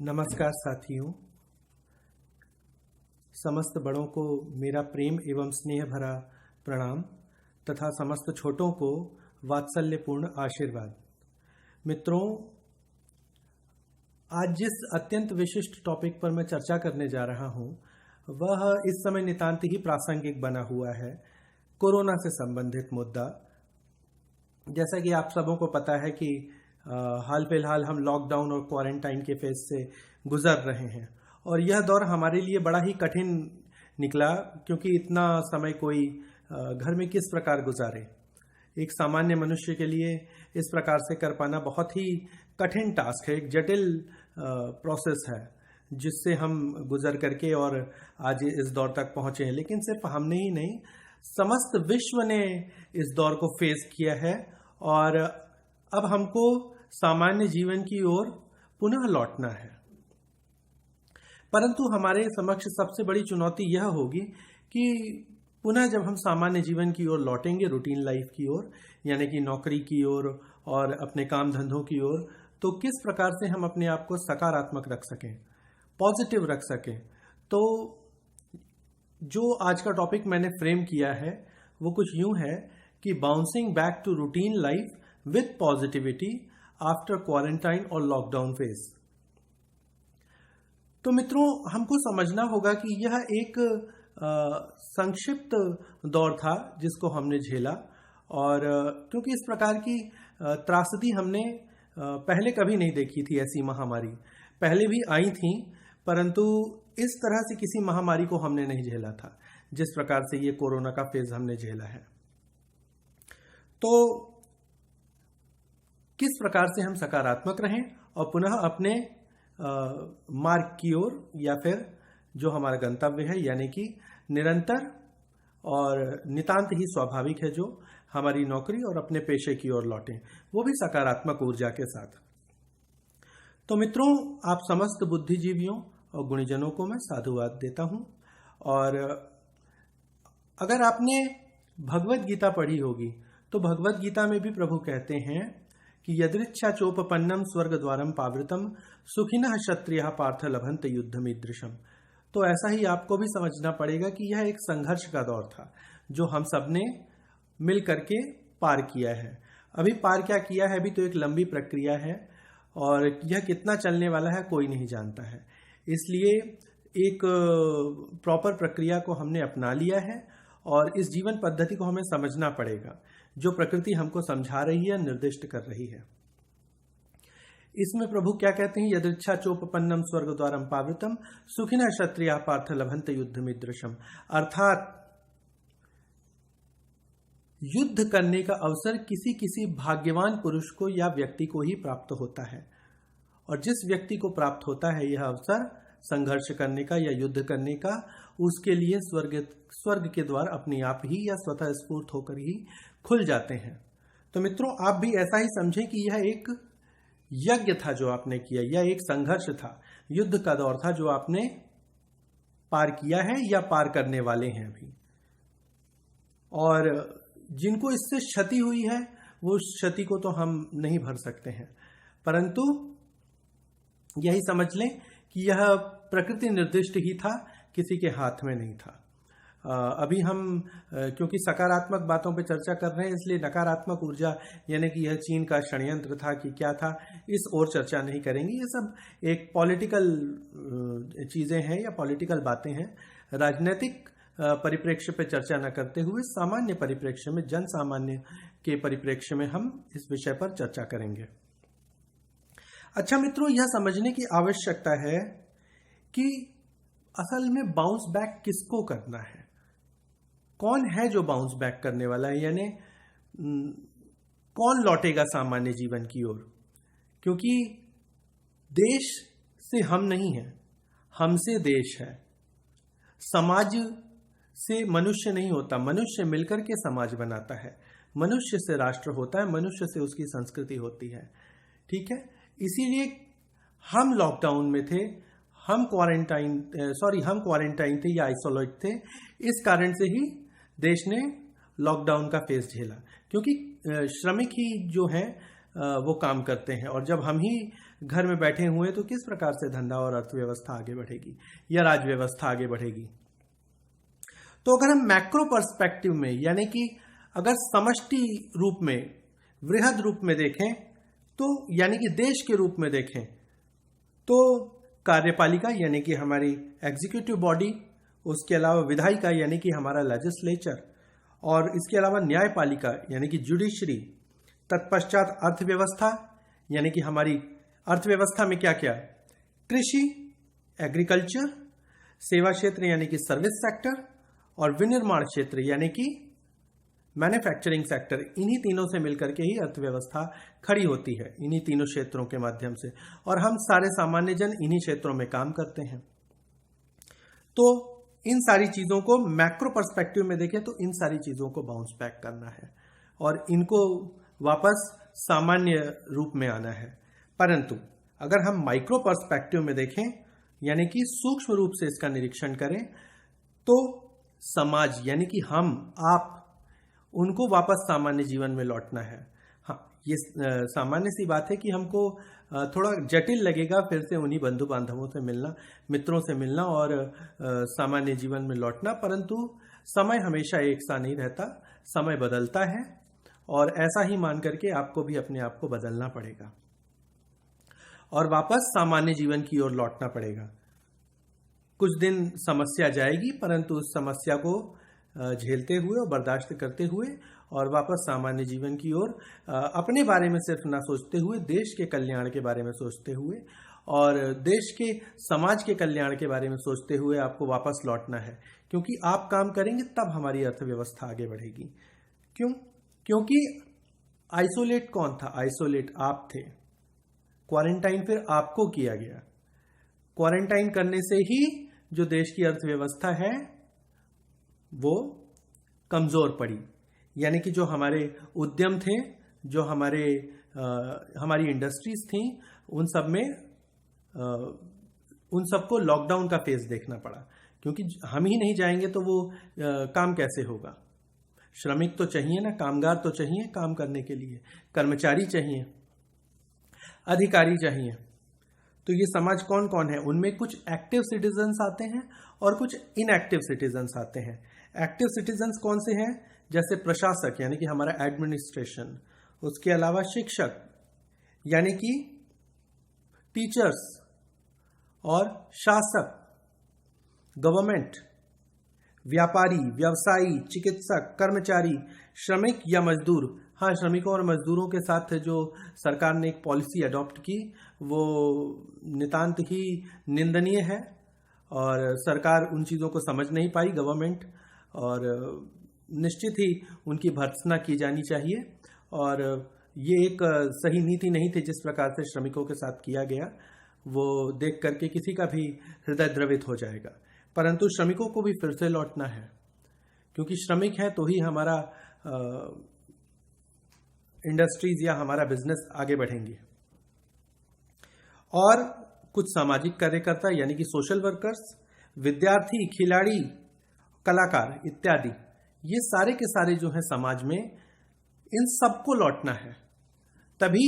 नमस्कार साथियों। समस्त बड़ों को मेरा प्रेम एवं स्नेह भरा प्रणाम तथा समस्त छोटों को वात्सल्यपूर्ण आशीर्वाद। मित्रों, आज जिस अत्यंत विशिष्ट टॉपिक पर मैं चर्चा करने जा रहा हूं वह इस समय नितांत ही प्रासंगिक बना हुआ है, कोरोना से संबंधित मुद्दा। जैसा कि आप सबों को पता है कि हाल फिलहाल हम लॉकडाउन और क्वारंटाइन के फेज से गुजर रहे हैं और यह दौर हमारे लिए बड़ा ही कठिन निकला, क्योंकि इतना समय कोई घर में किस प्रकार गुजारे। एक सामान्य मनुष्य के लिए इस प्रकार से कर पाना बहुत ही कठिन टास्क है, एक जटिल प्रोसेस है जिससे हम गुजर करके और आज इस दौर तक पहुंचे हैं। लेकिन सिर्फ हमने ही नहीं, समस्त विश्व ने इस दौर को फेस किया है और अब हमको सामान्य जीवन की ओर पुनः लौटना है। परंतु हमारे समक्ष सबसे बड़ी चुनौती यह होगी कि पुनः जब हम सामान्य जीवन की ओर लौटेंगे, रूटीन लाइफ की ओर, यानी कि नौकरी की ओर और अपने काम धंधों की ओर, तो किस प्रकार से हम अपने आप को सकारात्मक रख सकें, पॉजिटिव रख सकें। तो जो आज का टॉपिक मैंने फ्रेम किया है वो कुछ यूं है कि bouncing back to routine life with positivity after quarantine और लॉकडाउन फेज। तो मित्रों, हमको समझना होगा कि यह एक संक्षिप्त दौर था जिसको हमने झेला, और क्योंकि इस प्रकार की त्रासदी हमने पहले कभी नहीं देखी थी। ऐसी महामारी पहले भी आई थी, परंतु इस तरह से किसी महामारी को हमने नहीं झेला था जिस प्रकार से ये कोरोना का फेज हमने झेला है। तो किस प्रकार से हम सकारात्मक रहें और पुनः अपने मार्ग की ओर, या फिर जो हमारा गंतव्य है यानी कि निरंतर और नितांत ही स्वाभाविक है जो हमारी नौकरी और अपने पेशे की ओर लौटें, वो भी सकारात्मक ऊर्जा के साथ। तो मित्रों, आप समस्त बुद्धिजीवियों और गुणीजनों को मैं साधुवाद देता हूं। और अगर आपने भगवत गीता पढ़ी होगी तो भगवत गीता में भी प्रभु कहते हैं कि यदृच्छा चोपपन्नम स्वर्ग द्वारम पावृतम सुखिनः क्षत्रियः पार्थ लभन्त युद्धमीदृशम। तो ऐसा ही आपको भी समझना पड़ेगा कि यह एक संघर्ष का दौर था जो हम सब ने मिल करके पार किया है। अभी पार क्या किया है, अभी तो एक लंबी प्रक्रिया है और यह कितना चलने वाला है कोई नहीं जानता है। इसलिए एक प्रॉपर प्रक्रिया को हमने अपना लिया है और इस जीवन पद्धति को हमें समझना पड़ेगा जो प्रकृति हमको समझा रही है, निर्दिष्ट कर रही है। इसमें प्रभु क्या कहते हैं, यदृच्छा चोपपन्नम स्वर्ग द्वारम पावृतम सुखिनः क्षत्रियः पार्थ लभन्त युद्धमीदृशम। अर्थात युद्ध करने का अवसर किसी किसी भाग्यवान पुरुष को या व्यक्ति को ही प्राप्त होता है, और जिस व्यक्ति को प्राप्त होता है यह अवसर संघर्ष करने का या युद्ध करने का, उसके लिए स्वर्ग के द्वार अपने आप ही या स्वतः स्फूर्त होकर ही खुल जाते हैं। तो मित्रों, आप भी ऐसा ही समझें कि यह एक यज्ञ था जो आपने किया, यह एक संघर्ष था, युद्ध का दौर था जो आपने पार किया है या पार करने वाले हैं अभी। और जिनको इससे क्षति हुई है वो क्षति को तो हम नहीं भर सकते हैं, परंतु यही समझ लें कि यह प्रकृति निर्दिष्ट ही था, किसी के हाथ में नहीं था। अभी हम क्योंकि सकारात्मक बातों पे चर्चा कर रहे हैं, इसलिए नकारात्मक ऊर्जा यानी कि यह चीन का षड्यंत्र था कि क्या था, इस ओर चर्चा नहीं करेंगे। ये सब एक पॉलिटिकल चीजें हैं या पॉलिटिकल बातें हैं। राजनीतिक परिप्रेक्ष्य पे चर्चा न करते हुए सामान्य परिप्रेक्ष्य में, जन सामान्य के परिप्रेक्ष्य में हम इस विषय पर चर्चा करेंगे। अच्छा मित्रों, यह समझने की आवश्यकता है कि असल में बाउंस बैक किसको करना है, कौन है जो बाउंस बैक करने वाला है, यानी कौन लौटेगा सामान्य जीवन की ओर। क्योंकि देश से हम नहीं है, हमसे देश है। समाज से मनुष्य नहीं होता, मनुष्य मिलकर के समाज बनाता है। मनुष्य से राष्ट्र होता है, मनुष्य से उसकी संस्कृति होती है। ठीक है, इसीलिए हम लॉकडाउन में थे, हम क्वारंटाइन थे या आइसोलेट थे। इस कारण से ही देश ने लॉकडाउन का फेस झेला, क्योंकि श्रमिक ही जो हैं वो काम करते हैं, और जब हम ही घर में बैठे हुए, तो किस प्रकार से धंधा और अर्थव्यवस्था आगे बढ़ेगी या राज्य व्यवस्था आगे बढ़ेगी। तो अगर हम मैक्रो पर्सपेक्टिव में, यानी कि अगर समष्टि रूप में, वृहद रूप में देखें, तो यानी कि देश के रूप में देखें, तो कार्यपालिका यानी कि हमारी एग्जीक्यूटिव बॉडी, उसके अलावा विधायिका यानी कि हमारा लेजिस्लेचर, और इसके अलावा न्यायपालिका यानी कि जुडिशरी, तत्पश्चात अर्थव्यवस्था यानी कि हमारी अर्थव्यवस्था में क्या क्या, कृषि, एग्रीकल्चर, सेवा क्षेत्र यानी कि सर्विस सेक्टर, और विनिर्माण क्षेत्र यानी कि मैन्युफैक्चरिंग सेक्टर। इन्हीं तीनों से मिलकर के ही अर्थव्यवस्था खड़ी होती है, इन्हीं तीनों क्षेत्रों के माध्यम से, और हम सारे सामान्य जन इन्हीं क्षेत्रों में काम करते हैं। तो इन सारी चीजों को मैक्रो पर्सपेक्टिव में देखें तो इन सारी चीजों को बाउंस बैक करना है और इनको वापस सामान्य रूप में आना है। परंतु अगर हम माइक्रो पर्सपेक्टिव में देखें, यानी कि सूक्ष्म रूप से इसका निरीक्षण करें, तो समाज यानी कि हम, आप, उनको वापस सामान्य जीवन में लौटना है। हाँ, ये सामान्य सी बात है कि हमको थोड़ा जटिल लगेगा फिर से उन्हीं बंधु बांधवों से मिलना, मित्रों से मिलना और सामान्य जीवन में लौटना, परंतु समय हमेशा एक सा नहीं रहता, समय बदलता है और ऐसा ही मान करके आपको भी अपने आप को बदलना पड़ेगा और वापस सामान्य जीवन की ओर लौटना पड़ेगा। कुछ दिन समस्या जाएगी, परंतु उस समस्या को झेलते हुए और बर्दाश्त करते हुए और वापस सामान्य जीवन की ओर अपने बारे में सिर्फ ना सोचते हुए, देश के कल्याण के बारे में सोचते हुए और देश के, समाज के कल्याण के बारे में सोचते हुए आपको वापस लौटना है, क्योंकि आप काम करेंगे तब हमारी अर्थव्यवस्था आगे बढ़ेगी। क्यों? क्योंकि आइसोलेट कौन था? आइसोलेट आप थे। क्वारंटाइन फिर आपको किया गया। क्वारंटाइन करने से ही जो देश की अर्थव्यवस्था है वो कमजोर पड़ी, यानी कि जो हमारे उद्यम थे, जो हमारी इंडस्ट्रीज थी, उन सबको लॉकडाउन का फेज देखना पड़ा, क्योंकि हम ही नहीं जाएंगे तो वो काम कैसे होगा। श्रमिक तो चाहिए ना, कामगार तो चाहिए काम करने के लिए, कर्मचारी चाहिए, अधिकारी चाहिए। तो ये समाज कौन कौन है? उनमें कुछ एक्टिव सिटीजन्स आते हैं और कुछ इनएक्टिव सिटीजन्स आते हैं। एक्टिव सिटीजन्स कौन से हैं? जैसे प्रशासक यानी कि हमारा एडमिनिस्ट्रेशन, उसके अलावा शिक्षक यानी कि टीचर्स, और शासक गवर्नमेंट, व्यापारी, व्यवसायी, चिकित्सक, कर्मचारी, श्रमिक या मजदूर। हाँ, श्रमिकों और मजदूरों के साथ जो सरकार ने एक पॉलिसी अडॉप्ट की वो नितांत ही निंदनीय है और सरकार उन चीज़ों को समझ नहीं पाई, गवर्नमेंट, और निश्चित ही उनकी भर्त्सना की जानी चाहिए। और ये एक सही नीति नहीं थी जिस प्रकार से श्रमिकों के साथ किया गया, वो देख करके किसी का भी हृदय द्रवित हो जाएगा। परंतु श्रमिकों को भी फिर से लौटना है, क्योंकि श्रमिक है तो ही हमारा इंडस्ट्रीज या हमारा बिजनेस आगे बढ़ेंगे। और कुछ सामाजिक कार्यकर्ता यानी कि सोशल वर्कर्स, विद्यार्थी, खिलाड़ी, कलाकार इत्यादि, ये सारे के सारे जो हैं समाज में, इन सबको लौटना है, तभी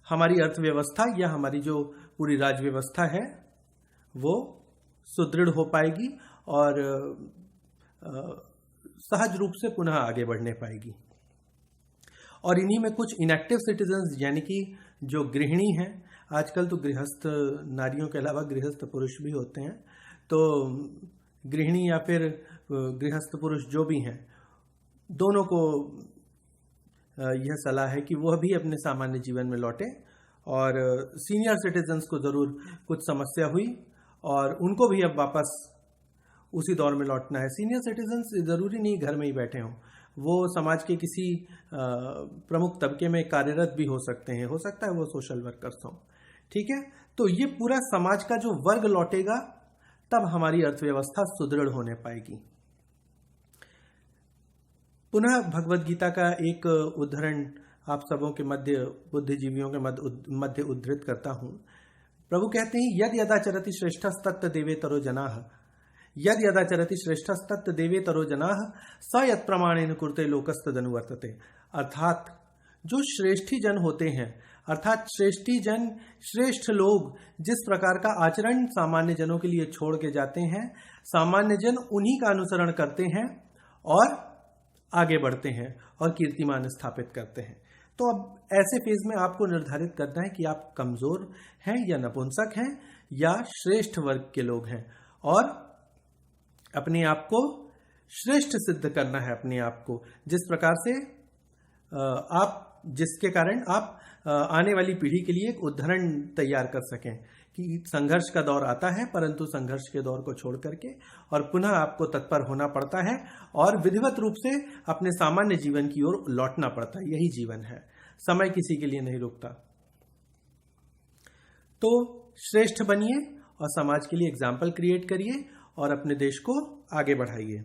हमारी अर्थव्यवस्था या हमारी जो पूरी राज्य व्यवस्था है वो सुदृढ़ हो पाएगी और सहज रूप से पुनः आगे बढ़ने पाएगी। और इन्हीं में कुछ इनएक्टिव सिटीजन्स यानी कि जो गृहिणी हैं, आजकल तो गृहस्थ नारियों के अलावा गृहस्थ पुरुष भी होते हैं, तो गृहिणी या फिर गृहस्थ पुरुष जो भी हैं, दोनों को यह सलाह है कि वह भी अपने सामान्य जीवन में लौटे। और सीनियर सिटीजन्स को ज़रूर कुछ समस्या हुई और उनको भी अब वापस उसी दौर में लौटना है। सीनियर सिटीजन्स ज़रूरी नहीं घर में ही बैठे हों, वो समाज के किसी प्रमुख तबके में कार्यरत भी हो सकते हैं, हो सकता है वो सोशल वर्कर्स हों, ठीक है। तो ये पूरा समाज का जो वर्ग लौटेगा तब हमारी अर्थव्यवस्था सुदृढ़ होने पाएगी। पुनः भगवद गीता का एक उदाहरण आप सबों के मध्य, बुद्धिजीवियों के मध्य उद्धृत करता हूं। प्रभु कहते हैं, यद यदाचरति श्रेष्ठस्तत्त देवे तरो जनाः, यद यदाचरति श्रेष्ठस्तत्त देवे तरो जनाः स यत् प्रमाणेन कुरुते लोकस्तदनुवर्तते। अर्थात जो श्रेष्ठी जन होते हैं, अर्थात श्रेष्ठी जन, श्रेष्ठ लोग जिस प्रकार का आचरण सामान्य जनों के लिए छोड़ के जाते हैं, सामान्य जन उन्हीं का अनुसरण करते हैं और आगे बढ़ते हैं और कीर्तिमान स्थापित करते हैं। तो अब ऐसे फेज में आपको निर्धारित करना है कि आप कमजोर हैं या नपुंसक हैं या श्रेष्ठ वर्ग के लोग हैं, और अपने आप को श्रेष्ठ सिद्ध करना है, अपने आप को जिस प्रकार से आप, जिसके कारण आप आने वाली पीढ़ी के लिए एक उदाहरण तैयार कर सकें कि संघर्ष का दौर आता है, परंतु संघर्ष के दौर को छोड़ करके और पुनः आपको तत्पर होना पड़ता है और विधिवत रूप से अपने सामान्य जीवन की ओर लौटना पड़ता है। यही जीवन है, समय किसी के लिए नहीं रुकता। तो श्रेष्ठ बनिए और समाज के लिए एग्जाम्पल क्रिएट करिए और अपने देश को आगे बढ़ाइए।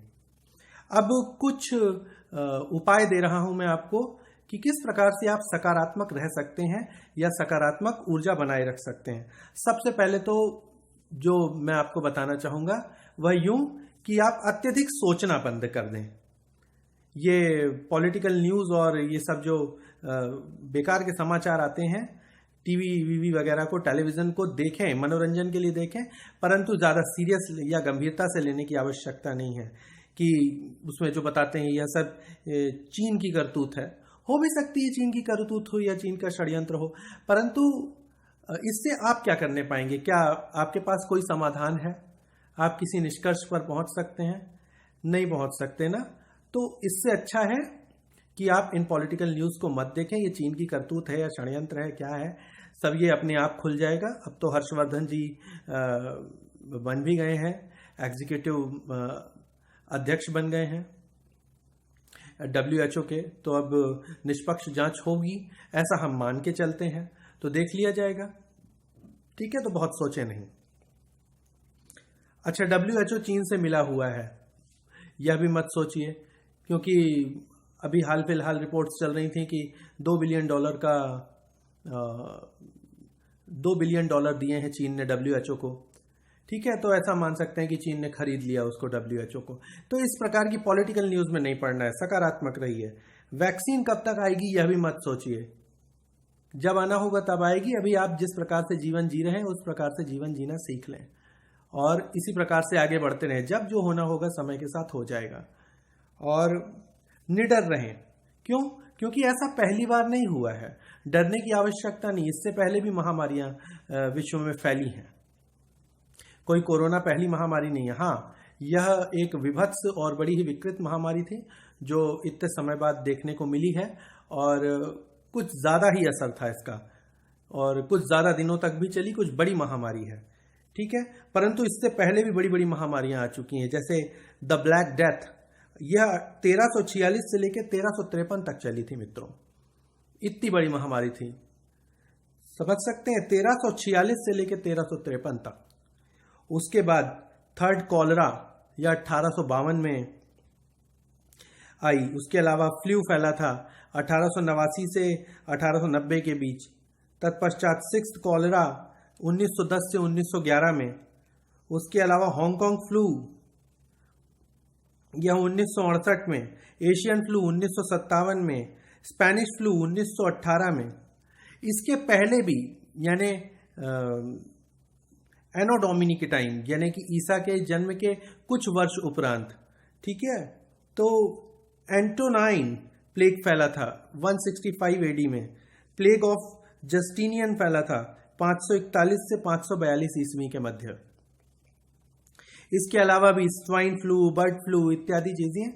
अब कुछ उपाय दे रहा हूं मैं आपको कि किस प्रकार से आप सकारात्मक रह सकते हैं या सकारात्मक ऊर्जा बनाए रख सकते हैं। सबसे पहले तो जो मैं आपको बताना चाहूंगा वह यूं कि आप अत्यधिक सोचना बंद कर दें। ये पॉलिटिकल न्यूज और ये सब जो बेकार के समाचार आते हैं, टीवी वीवी वगैरह को, टेलीविजन को देखें, मनोरंजन के लिए देखें, परंतु ज्यादा सीरियस या गंभीरता से लेने की आवश्यकता नहीं है कि उसमें जो बताते हैं यह सब चीन की करतूत है। हो भी सकती है चीन की करतूत हो या चीन का षड्यंत्र हो, परंतु इससे आप क्या करने पाएंगे? क्या आपके पास कोई समाधान है? आप किसी निष्कर्ष पर पहुंच सकते हैं? नहीं पहुंच सकते ना। तो इससे अच्छा है कि आप इन पॉलिटिकल न्यूज को मत देखें। ये चीन की करतूत है या षड्यंत्र है, क्या है, सब ये अपने आप खुल जाएगा। अब तो हर्षवर्धन जी बन भी गए हैं, एग्जीक्यूटिव अध्यक्ष बन गए हैं WHO के, तो अब निष्पक्ष जांच होगी, ऐसा हम मान के चलते हैं, तो देख लिया जाएगा। ठीक है, तो बहुत सोचे नहीं। अच्छा, WHO चीन से मिला हुआ है, यह भी मत सोचिए, क्योंकि अभी हाल फिलहाल रिपोर्ट्स चल रही थी कि $2 बिलियन दिए हैं चीन ने WHO को। ठीक है, तो ऐसा मान सकते हैं कि चीन ने खरीद लिया उसको, WHO को। तो इस प्रकार की पॉलिटिकल न्यूज में नहीं पड़ना है, सकारात्मक रहिए। वैक्सीन कब तक आएगी यह भी मत सोचिए, जब आना होगा तब आएगी। अभी आप जिस प्रकार से जीवन जी रहे हैं उस प्रकार से जीवन जीना सीख लें और इसी प्रकार से आगे बढ़ते रहें। जब जो होना होगा समय के साथ हो जाएगा। और निडर रहें। क्यों? क्योंकि ऐसा पहली बार नहीं हुआ है, डरने की आवश्यकता नहीं। इससे पहले भी महामारियां विश्व में फैली हैं, कोई कोरोना पहली महामारी नहीं है। हाँ, यह एक विभत्स और बड़ी ही विकृत महामारी थी जो इतने समय बाद देखने को मिली है, और कुछ ज्यादा ही असर था इसका और कुछ ज्यादा दिनों तक भी चली, कुछ बड़ी महामारी है। ठीक है, परंतु इससे पहले भी बड़ी बड़ी महामारियां आ चुकी हैं, जैसे द ब्लैक डेथ, यह 1346 से लेकर 1353 तक चली थी मित्रों। इतनी बड़ी महामारी थी, समझ सकते हैं, 1346 से लेकर 1353 तक। उसके बाद थर्ड कॉलरा या 1852 में आई। उसके अलावा फ्लू फैला था 1889 से 1890 के बीच। तत्पश्चात सिक्स्थ कॉलरा 1910 से 1911 में। उसके अलावा हांगकांग फ्लू यह 1968 में, एशियन फ्लू 1957 में, स्पेनिश फ्लू 1918 में। इसके पहले भी, यानी एनो डोमिनी के टाइम, यानी कि ईसा के जन्म के कुछ वर्ष उपरांत, ठीक है, तो एंटोनाइन प्लेग फैला था 165 AD में। प्लेग ऑफ जस्टिनियन फैला था 541 से 542 ईस्वी के मध्य। इसके अलावा भी स्वाइन फ्लू, बर्ड फ्लू इत्यादि चीजें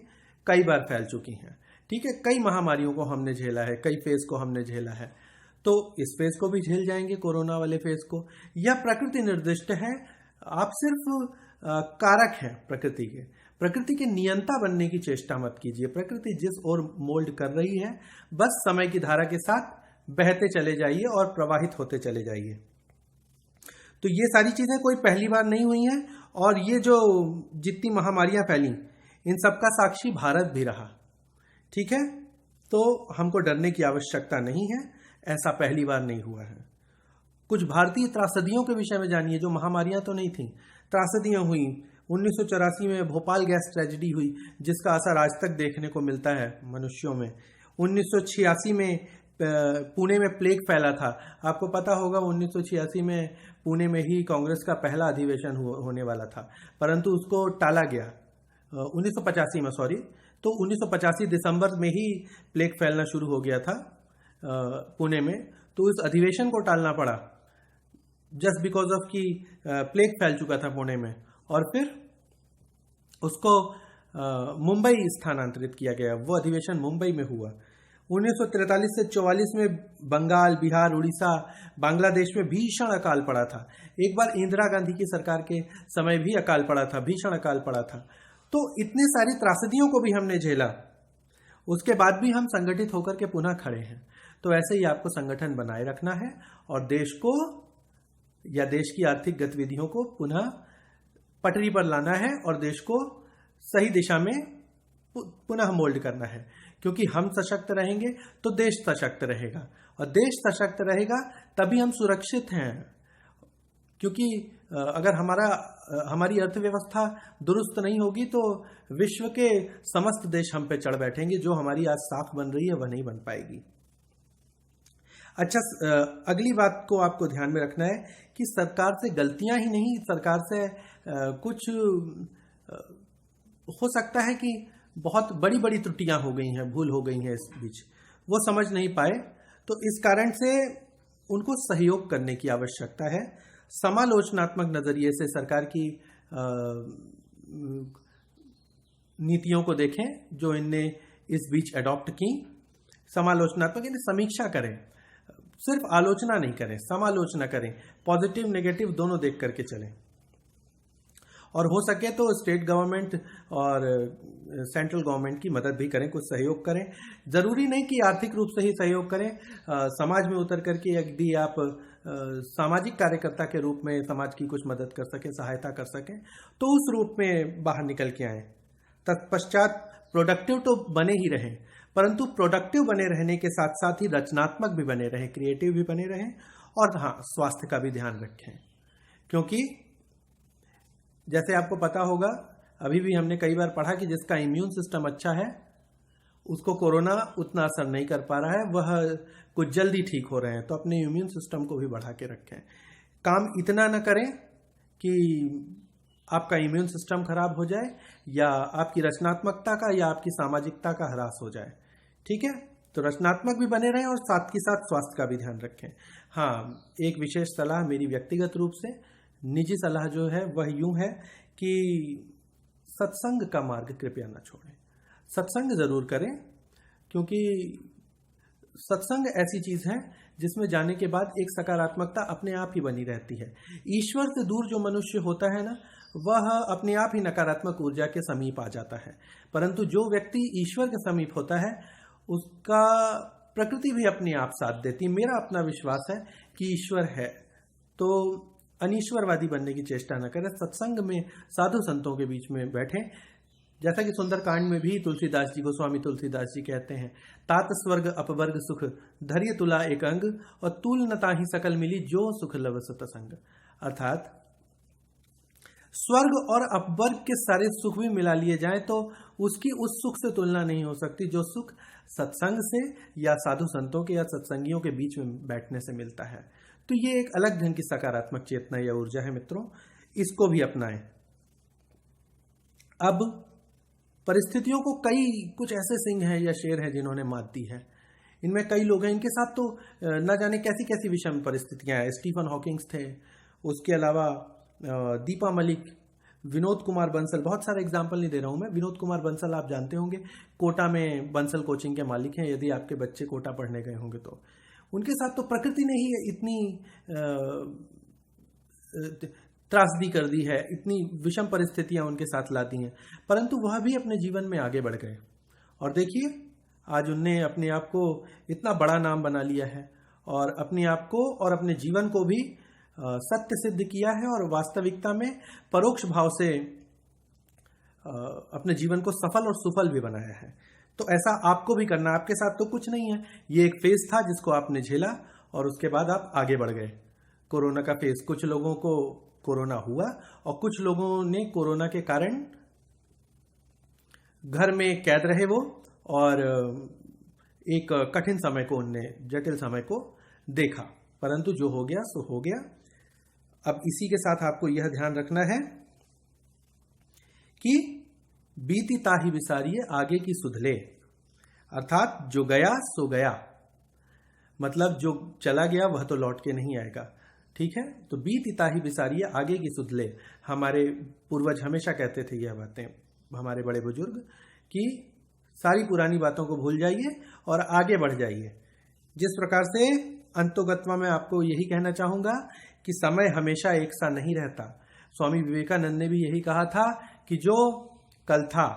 कई बार फैल चुकी हैं। ठीक है, कई महामारियों को हमने झेला है, कई फेज को हमने झेला है, तो इस फेज को भी झेल जाएंगे, कोरोना वाले फेज को। यह प्रकृति निर्दिष्ट है, आप सिर्फ कारक हैं प्रकृति के। प्रकृति के नियंता बनने की चेष्टा मत कीजिए। प्रकृति जिस ओर मोल्ड कर रही है, बस समय की धारा के साथ बहते चले जाइए और प्रवाहित होते चले जाइए। तो ये सारी चीजें कोई पहली बार नहीं हुई हैं, और ये जो जितनी महामारियां फैली, इन सबका साक्षी भारत भी रहा। ठीक है, तो हमको डरने की आवश्यकता नहीं है, ऐसा पहली बार नहीं हुआ है। कुछ भारतीय त्रासदियों के विषय में जानिए, जो महामारियां तो नहीं थी, त्रासदियां हुई। 1984 में भोपाल गैस ट्रेजेडी हुई, जिसका असर आज तक देखने को मिलता है मनुष्यों में। 1986 में पुणे में प्लेग फैला था। आपको पता होगा 1986 में पुणे में ही कांग्रेस का पहला अधिवेशन होने वाला था, परंतु उसको टाला गया 1985 में, सॉरी। तो 1985 दिसंबर में ही प्लेग फैलना शुरू हो गया था पुणे में, तो उस अधिवेशन को टालना पड़ा जस्ट बिकॉज ऑफ कि प्लेग फैल चुका था पुणे में। और फिर उसको मुंबई स्थानांतरित किया गया। वो अधिवेशन मुंबई में हुआ। 1943 से 44 में बंगाल, बिहार, उड़ीसा, बांग्लादेश में भीषण अकाल पड़ा था। एक बार इंदिरा गांधी की सरकार के समय भी अकाल पड़ा था, भीषण अकाल पड़ा था। तो इतनी सारी त्रासदियों को भी हमने झेला, उसके बाद भी हम संगठित होकर के पुनः खड़े हैं। तो ऐसे ही आपको संगठन बनाए रखना है और देश को या देश की आर्थिक गतिविधियों को पुनः पटरी पर लाना है और देश को सही दिशा में पुनः मोल्ड करना है। क्योंकि हम सशक्त रहेंगे तो देश सशक्त रहेगा, और देश सशक्त रहेगा तभी हम सुरक्षित हैं। क्योंकि अगर हमारी अर्थव्यवस्था दुरुस्त नहीं होगी तो विश्व के समस्त देश हम पे चढ़ बैठेंगे। जो हमारी आज साख बन रही है वह नहीं बन पाएगी। अच्छा, अगली बात को आपको ध्यान में रखना है कि सरकार से गलतियां ही नहीं, सरकार से कुछ हो सकता है कि बहुत बड़ी बड़ी त्रुटियां हो गई हैं, भूल हो गई हैं इस बीच, वो समझ नहीं पाए। तो इस कारण से उनको सहयोग करने की आवश्यकता है। समालोचनात्मक नजरिए से सरकार की नीतियों को देखें जो इनने इस बीच अडॉप्ट की। समालोचनात्मक यानी समीक्षा करें, सिर्फ आलोचना नहीं करें, समालोचना करें, पॉजिटिव नेगेटिव दोनों देख करके चलें। और हो सके तो स्टेट गवर्नमेंट और सेंट्रल गवर्नमेंट की मदद भी करें, कुछ सहयोग करें। जरूरी नहीं कि आर्थिक रूप से ही सहयोग करें, समाज में उतर करके यदि आप सामाजिक कार्यकर्ता के रूप में समाज की कुछ मदद कर सकें, सहायता कर सकें, तो उस रूप में बाहर निकल के आएं। तत्पश्चात प्रोडक्टिव तो बने ही रहें, परंतु प्रोडक्टिव बने रहने के साथ साथ ही रचनात्मक भी बने रहें, क्रिएटिव भी बने रहें, और हाँ, स्वास्थ्य का भी ध्यान रखें। क्योंकि जैसे आपको पता होगा, अभी भी हमने कई बार पढ़ा कि जिसका इम्यून सिस्टम अच्छा है उसको कोरोना उतना असर नहीं कर पा रहा है, वह कुछ जल्दी ठीक हो रहे हैं। तो अपने इम्यून सिस्टम को भी बढ़ा के रखें। काम इतना न करें कि आपका इम्यून सिस्टम खराब हो जाए या आपकी रचनात्मकता का या आपकी सामाजिकता का ह्रास हो जाए। ठीक है, तो रचनात्मक भी बने रहें और साथ के साथ स्वास्थ्य का भी ध्यान रखें। हाँ, एक विशेष सलाह मेरी व्यक्तिगत रूप से, निजी सलाह जो है वह यूं है कि सत्संग का मार्ग कृपया न छोड़ें। सत्संग जरूर करें, क्योंकि सत्संग ऐसी चीज है जिसमें जाने के बाद एक सकारात्मकता अपने आप ही बनी रहती है। ईश्वर से दूर जो मनुष्य होता है ना, वह अपने आप ही नकारात्मक ऊर्जा के समीप आ जाता है। परंतु जो व्यक्ति ईश्वर के समीप होता है उसका प्रकृति भी अपने आप साथ देती। मेरा अपना विश्वास है कि ईश्वर है, तो अनीश्वरवादी बनने की चेष्टा न करें। सत्संग में साधु संतों के बीच में बैठें। जैसा कि सुंदरकांड में भी तुलसीदास जी, गोस्वामी तुलसीदास जी कहते हैं, तात स्वर्ग अपवर्ग सुख धैर्य तुला एक अंग, और तुल न ताहि सकल मिली जो सुख लव सतसंग। अर्थात स्वर्ग और अपवर्ग के सारे सुख भी मिला लिए जाएं तो उसकी उस सुख से तुलना नहीं हो सकती जो सुख सत्संग से या साधु संतों के या सत्संगियों के बीच में बैठने से मिलता है। तो ये एक अलग ढंग की सकारात्मक चेतना या ऊर्जा है मित्रों, इसको भी अपनाएं। अब परिस्थितियों को कुछ ऐसे सिंह हैं या शेर हैं जिन्होंने मात दी है। इनमें कई लोग हैं, इनके साथ तो न जाने कैसी कैसी विषम परिस्थितियां हैं। स्टीफन हॉकिंग्स थे, उसके अलावा दीपा मलिक, विनोद कुमार बंसल, बहुत सारे एग्जाम्पल नहीं दे रहा हूं मैं। विनोद कुमार बंसल आप जानते होंगे, कोटा में बंसल कोचिंग के मालिक हैं। यदि आपके बच्चे कोटा पढ़ने गए होंगे तो उनके साथ तो प्रकृति ने ही इतनी त्रासदी कर दी है, इतनी विषम परिस्थितियां उनके साथ ला दी हैं, परंतु वह भी अपने जीवन में आगे बढ़ गए। और देखिए, आज उनने अपने आप को इतना बड़ा नाम बना लिया है और अपने आप को और अपने जीवन को भी सत्य सिद्ध किया है, और वास्तविकता में परोक्ष भाव से अपने जीवन को सफल और सुफल भी बनाया है। तो ऐसा आपको भी करना। आपके साथ तो कुछ नहीं है, ये एक फेज था जिसको आपने झेला और उसके बाद आप आगे बढ़ गए। कोरोना का फेज, कुछ लोगों को कोरोना हुआ और कुछ लोगों ने कोरोना के कारण घर में कैद रहे वो, और एक कठिन समय को, उनने जटिल समय को देखा, परंतु जो हो गया सो हो गया। अब इसी के साथ आपको यह ध्यान रखना है कि बीती ताही विसारिये आगे की सुधले, अर्थात जो गया सो गया, मतलब जो चला गया वह तो लौट के नहीं आएगा। ठीक है, तो बीती ताही विसारिये आगे की सुधले, हमारे पूर्वज हमेशा कहते थे यह बातें, हमारे बड़े बुजुर्ग, कि सारी पुरानी बातों को भूल जाइए और आगे बढ़ जाइए। जिस प्रकार से अंतोगत्वा में आपको यही कहना चाहूंगा कि समय हमेशा एक सा नहीं रहता। स्वामी विवेकानंद ने भी यही कहा था कि जो कल था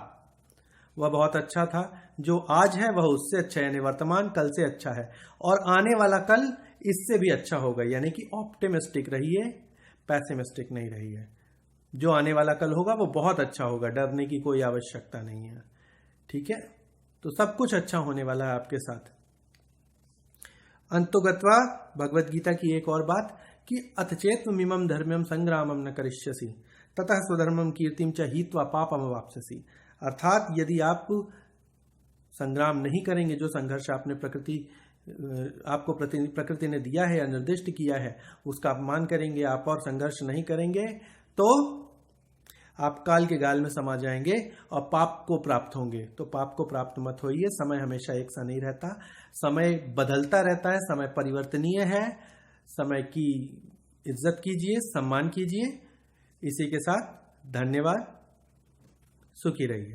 वह बहुत अच्छा था, जो आज है वह उससे अच्छा है, यानी वर्तमान कल से अच्छा है, और आने वाला कल इससे भी अच्छा होगा। यानी कि ऑप्टिमिस्टिक रहिए, पैसिमिस्टिक नहीं रहिए। जो आने वाला कल होगा वो बहुत अच्छा होगा, डरने की कोई आवश्यकता नहीं है। ठीक है, तो सब कुछ अच्छा होने वाला है आपके साथ। अंतोगत्वा भगवत गीता की एक और बात कि अथचेत्वमिमं धर्म्यं संग्रामं न करिष्यसि ततः स्वधर्मं कीर्तिं च हित्वा पापम वाप्स्यसि। अर्थात यदि आप संग्राम नहीं करेंगे, जो संघर्ष आपने आपको प्रकृति ने दिया है या निर्दिष्ट किया है उसका अपमान करेंगे आप और संघर्ष नहीं करेंगे, तो आप काल के गाल में समा जाएंगे और पाप को प्राप्त होंगे। तो पाप को प्राप्त मत होइए। समय हमेशा एक सा नहीं रहता, समय बदलता रहता है, समय परिवर्तनीय है। समय की इज्जत कीजिए, सम्मान कीजिए। इसी के साथ धन्यवाद, सुखी रहिए।